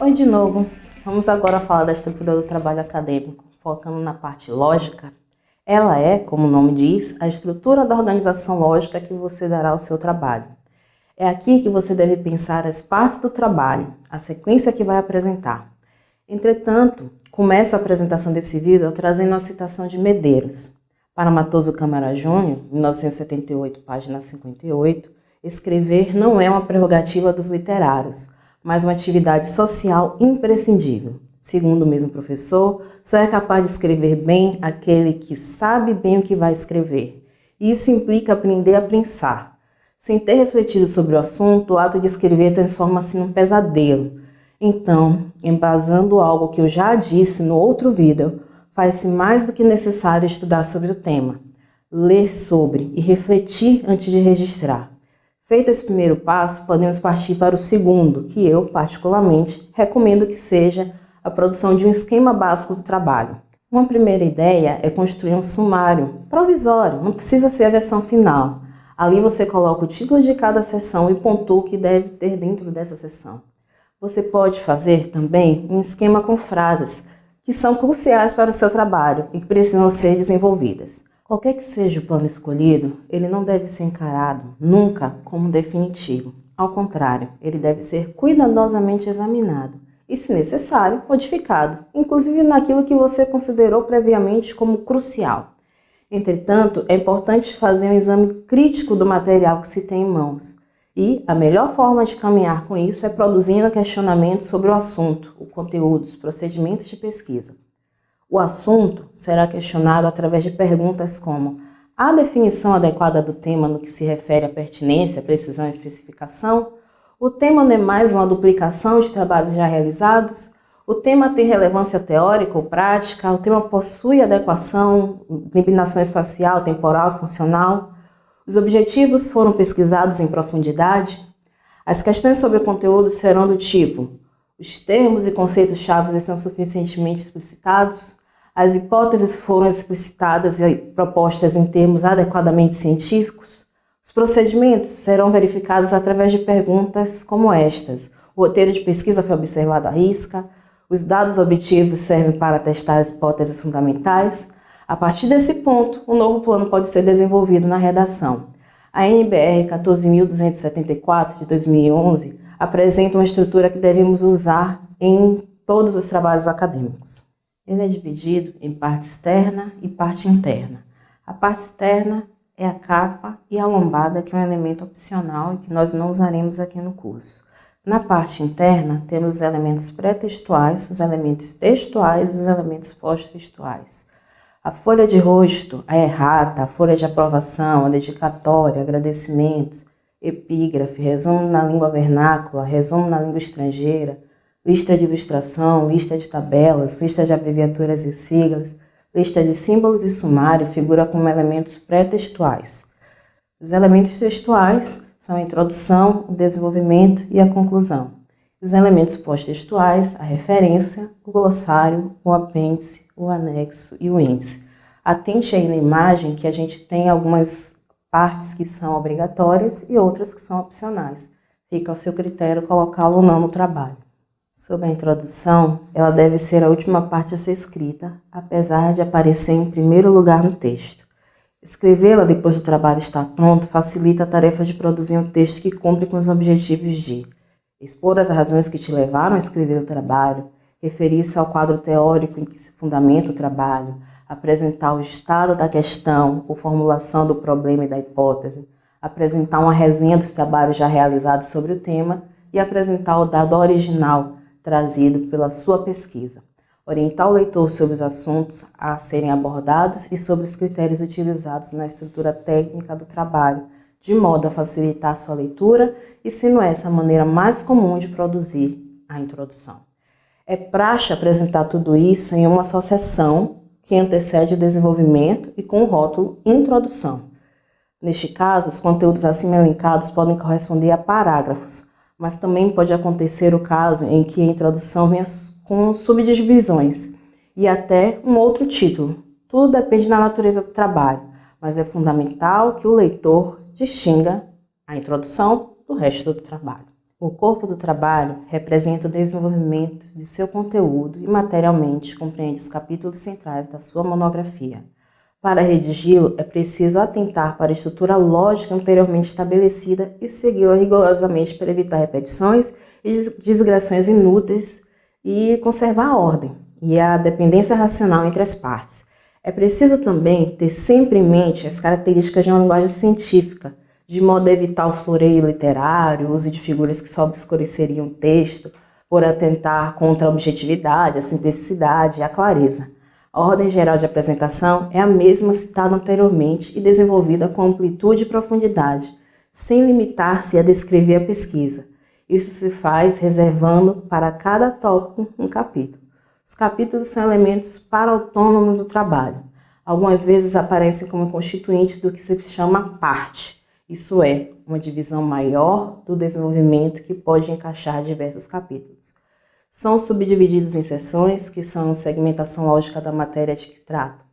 Oi de novo, vamos agora falar da estrutura do trabalho acadêmico, focando na parte lógica. Ela é, como o nome diz, a estrutura da organização lógica que você dará ao seu trabalho. É aqui que você deve pensar as partes do trabalho, a sequência que vai apresentar. Entretanto, começo a apresentação desse vídeo trazendo a citação de Medeiros. Para Matoso Câmara Júnior, 1978, página 58, escrever não é uma prerrogativa dos literários, mas uma atividade social imprescindível. Segundo o mesmo professor, só é capaz de escrever bem aquele que sabe bem o que vai escrever. Isso implica aprender a pensar. Sem ter refletido sobre o assunto, o ato de escrever transforma-se num pesadelo. Então, embasando algo que eu já disse no outro vídeo, faz-se mais do que necessário estudar sobre o tema, ler sobre e refletir antes de registrar. Feito esse primeiro passo, podemos partir para o segundo, que eu, particularmente, recomendo que seja a produção de um esquema básico do trabalho. Uma primeira ideia é construir um sumário provisório, não precisa ser a versão final. Ali você coloca o título de cada seção e pontua o que deve ter dentro dessa seção. Você pode fazer também um esquema com frases que são cruciais para o seu trabalho e que precisam ser desenvolvidas. Qualquer que seja o plano escolhido, ele não deve ser encarado nunca como definitivo. Ao contrário, ele deve ser cuidadosamente examinado e, se necessário, modificado, inclusive naquilo que você considerou previamente como crucial. Entretanto, é importante fazer um exame crítico do material que se tem em mãos. E a melhor forma de caminhar com isso é produzindo questionamentos sobre o assunto, o conteúdo, os procedimentos de pesquisa. O assunto será questionado através de perguntas como: há definição adequada do tema no que se refere à pertinência, precisão e especificação? O tema não é mais uma duplicação de trabalhos já realizados? O tema tem relevância teórica ou prática? O tema possui adequação, limitação espacial, temporal e funcional? Os objetivos foram pesquisados em profundidade? As questões sobre o conteúdo serão do tipo: os termos e conceitos-chave estão suficientemente explicitados? As hipóteses foram explicitadas e propostas em termos adequadamente científicos? Os procedimentos serão verificados através de perguntas como estas: o roteiro de pesquisa foi observado à risca? Os dados obtidos servem para testar as hipóteses fundamentais? A partir desse ponto, um novo plano pode ser desenvolvido na redação. A NBR 14.274 de 2011 apresenta uma estrutura que devemos usar em todos os trabalhos acadêmicos. Ele é dividido em parte externa e parte interna. A parte externa é a capa e a lombada, que é um elemento opcional e que nós não usaremos aqui no curso. Na parte interna, temos os elementos pré-textuais, os elementos textuais e os elementos pós-textuais. A folha de rosto, a errata, a folha de aprovação, a dedicatória, agradecimentos, epígrafe, resumo na língua vernácula, resumo na língua estrangeira, lista de ilustração, lista de tabelas, lista de abreviaturas e siglas, lista de símbolos e sumário figura como elementos pré-textuais. Os elementos textuais são a introdução, o desenvolvimento e a conclusão. Os elementos pós-textuais, a referência, o glossário, o apêndice, o anexo e o índice. Atente aí na imagem que a gente tem algumas partes que são obrigatórias e outras que são opcionais. Fica ao seu critério colocá-lo ou não no trabalho. Sobre a introdução, ela deve ser a última parte a ser escrita, apesar de aparecer em primeiro lugar no texto. Escrevê-la depois do trabalho estar pronto facilita a tarefa de produzir um texto que cumpre com os objetivos de expor as razões que te levaram a escrever o trabalho, referir-se ao quadro teórico em que se fundamenta o trabalho, apresentar o estado da questão, a formulação do problema e da hipótese, apresentar uma resenha dos trabalhos já realizados sobre o tema e apresentar o dado original trazido pela sua pesquisa. Orientar o leitor sobre os assuntos a serem abordados e sobre os critérios utilizados na estrutura técnica do trabalho, de modo a facilitar a sua leitura e sendo essa a maneira mais comum de produzir a introdução. É praxe apresentar tudo isso em uma só sessão que antecede o desenvolvimento e com o rótulo Introdução. Neste caso, os conteúdos acima elencados podem corresponder a parágrafos, mas também pode acontecer o caso em que a introdução venha com subdivisões e até um outro título. Tudo depende da natureza do trabalho, mas é fundamental que o leitor distinga a introdução do resto do trabalho. O corpo do trabalho representa o desenvolvimento de seu conteúdo e materialmente compreende os capítulos centrais da sua monografia. Para redigi-lo, é preciso atentar para a estrutura lógica anteriormente estabelecida e segui-la rigorosamente para evitar repetições e digressões inúteis e conservar a ordem e a dependência racional entre as partes. É preciso também ter sempre em mente as características de uma linguagem científica, de modo a evitar o floreio literário, o uso de figuras que só obscureceriam o texto, por atentar contra a objetividade, a simplicidade e a clareza. A ordem geral de apresentação é a mesma citada anteriormente e desenvolvida com amplitude e profundidade, sem limitar-se a descrever a pesquisa. Isso se faz reservando para cada tópico um capítulo. Os capítulos são elementos para-autônomos do trabalho. Algumas vezes aparecem como constituintes do que se chama parte. Isso é, uma divisão maior do desenvolvimento que pode encaixar diversos capítulos. São subdivididos em seções, que são segmentação lógica da matéria de que tratam.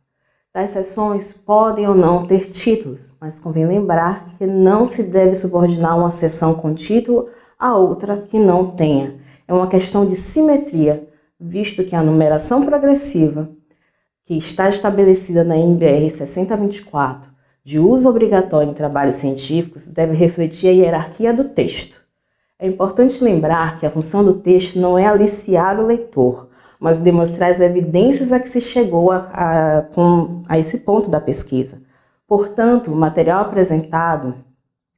Tais seções podem ou não ter títulos, mas convém lembrar que não se deve subordinar uma seção com título a outra que não tenha. É uma questão de simetria, visto que a numeração progressiva, que está estabelecida na NBR 6024, de uso obrigatório em trabalhos científicos, deve refletir a hierarquia do texto. É importante lembrar que a função do texto não é aliciar o leitor, mas demonstrar as evidências a que se chegou a esse ponto da pesquisa. Portanto, o material apresentado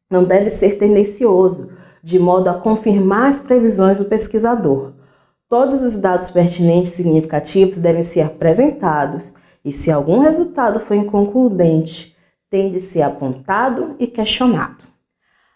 não deve ser tendencioso, de modo a confirmar as previsões do pesquisador. Todos os dados pertinentes e significativos devem ser apresentados e, se algum resultado for inconcludente, tem de ser apontado e questionado.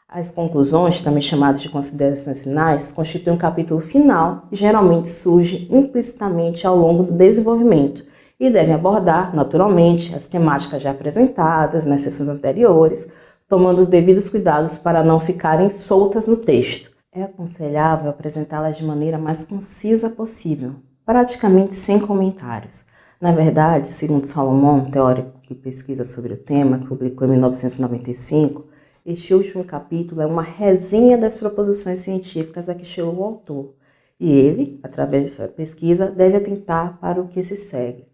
As conclusões, também chamadas de considerações finais, constituem um capítulo final e geralmente surge implicitamente ao longo do desenvolvimento e devem abordar, naturalmente, as temáticas já apresentadas nas sessões anteriores, tomando os devidos cuidados para não ficarem soltas no texto. É aconselhável apresentá-las de maneira mais concisa possível, praticamente sem comentários. Na verdade, segundo Salomão, teórico que pesquisa sobre o tema, que publicou em 1995, este último capítulo é uma resenha das proposições científicas a que chegou o autor, e ele, através de sua pesquisa, deve atentar para o que se segue.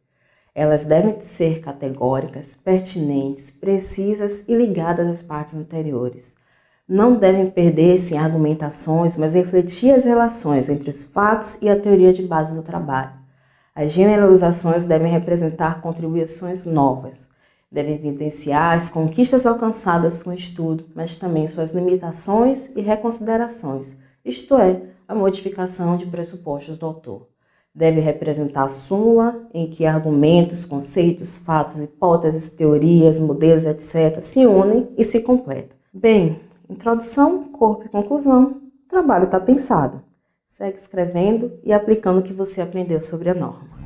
Elas devem ser categóricas, pertinentes, precisas e ligadas às partes anteriores. Não devem perder-se em argumentações, mas refletir as relações entre os fatos e a teoria de base do trabalho. As generalizações devem representar contribuições novas. Devem evidenciar as conquistas alcançadas com o estudo, mas também suas limitações e reconsiderações, isto é, a modificação de pressupostos do autor. Deve representar a súmula em que argumentos, conceitos, fatos, hipóteses, teorias, modelos, etc. se unem e se completam. Bem, introdução, corpo e conclusão. O trabalho está pensado. Segue escrevendo e aplicando o que você aprendeu sobre a norma.